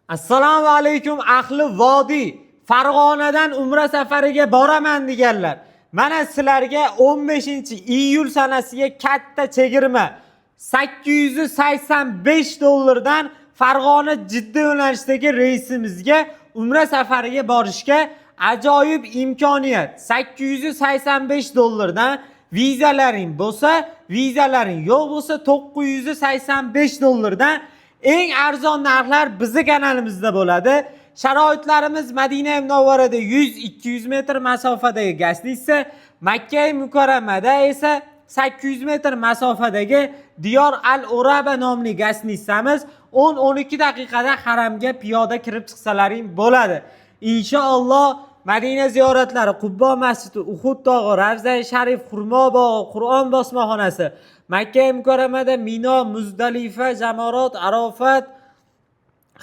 Assalomu alaykum ahli vodiy. Farg'onadan umra safariga boraman deganlar. Mana sizlarga 15-iyul sanasiga katta chegirma. $885 Farg'ona Jidda yo'nalishidagi reysimizga umra safariga borishga ajoyib imkoniyat. $885 vizalaring bo'lsa, vizalaring yo'q bo'lsa $985 eng arzon narxlar bizning kanalimizda bo'ladi. Sharoitlarimiz Madina Munavvarada 100-200 metr masofadagi gastnitsa, Makka Mukarramada esa 800 metr masofadagi Diyor Al-Uraba nomli gastnitsamiz 10-12 daqiqada haramga piyoda kirib chiqsalaring bo'ladi. Inshaalloh Madina ziyoratlari, Qubbo masjidi, Uhud tog'i, Ravza Sharif, Xurmo bog'i, Qur'on bosmaxonasi, Makka Mukarramada Mino, Muzdalifa, Jamorot, Arofat,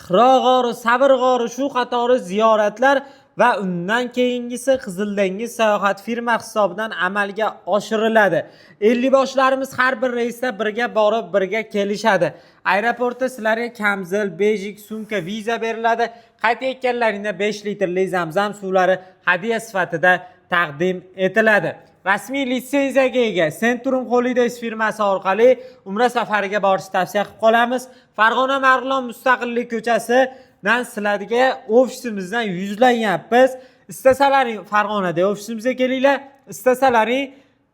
Hiro g'ori, Sabr g'ori shu qatori ziyoratlar va undan keyingisi Qizil dengiz sayohat firma hisobidan amalga oshiriladi. 50 boshlarimiz har bir reysda birga borib, birga kelishadi. Aeroportda sizlarga kamzil, bejik, sumka, viza beriladi. Qaytayotganlaringda 5 litrli Zamzam suvlari hadiya sifatida taqdim etiladi. Rasmiy litsenziyaga ega Centrum Holidays firmasi orqali umra safariga borishni tavsiya qilib qolamiz. Farg'ona Marg'ilon Mustaqillik ko'chasidan sizlarga ofisimizdan yuzlanyapmiz. Istasalaring Farg'onada ofisimizga kelinglar, istasalaring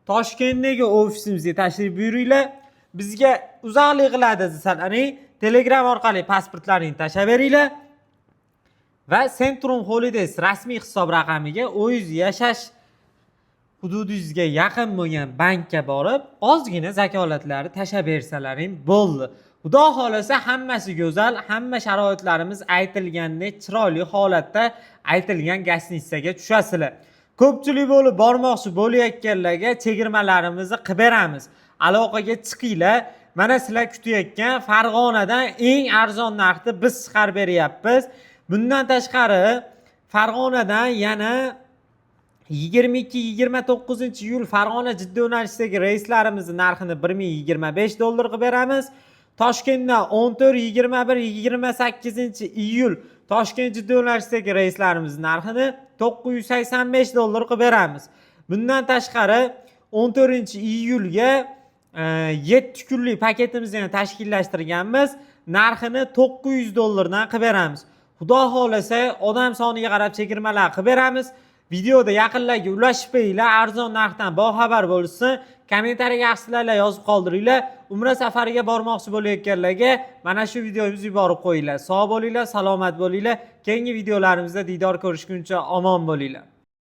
Toshkentdagi ofisimizga tashrif buyuringlar. Bizga uzoqlik qiladi desalaring Telegram orqali pasportlaringni tashlab beringlar va Centrum Holidays rasmiy hisob raqamiga o'zingiz yashash hududingizga yaqin bo'lgan bankka borib, ozgina zakolatlarni tashlab bersalaring bo'ldi. Xudo xolasa hammasi go'zal, hamma sharoitlarimiz aytilgandek chiroyli holatda aytilgan gastnitsaga tushasizlar. Ko'pchilik bo'lib bormoqchi bo'layotganlarga chegirmalarimizni qilib beramiz. Aloqaga chiqinglar. Mana sizlar kutayotgan Farg'onadan eng arzon narxda biz chiqarib beryapmiz. Bundan tashqari Farg'onadan yana 22-29-iyul Farg'ona Jidda yo'nalishidagi reyslarimizni narxini $1025 qilib beramiz. Toshkentdan 14-21-28-iyul Toshkent Jidda yo'nalishidagi reyslarimizni narxini $985 qilib beramiz. Bundan tashqari 14-iyulga 7 kunlik paketimizni tashkillashtirganmiz. Narxini $900 dan qilib beramiz. Xudo xolasa odam soniga qarab chegirmalar qilib beramiz. Videoda yaqinlarga ulashib qo'yinglar, arzon narxdan boxabar bo'lsin. Kommentariyaga yaxshilarla yozib qoldiringlar. Umra safariga bormoqchi bo'layotganlarga mana shu videomizni yuborib qo'yinglar. Sog' bo'linglar, salomat bo'linglar. Keyingi videolarimizda diydor ko'rishguncha omon bo'linglar.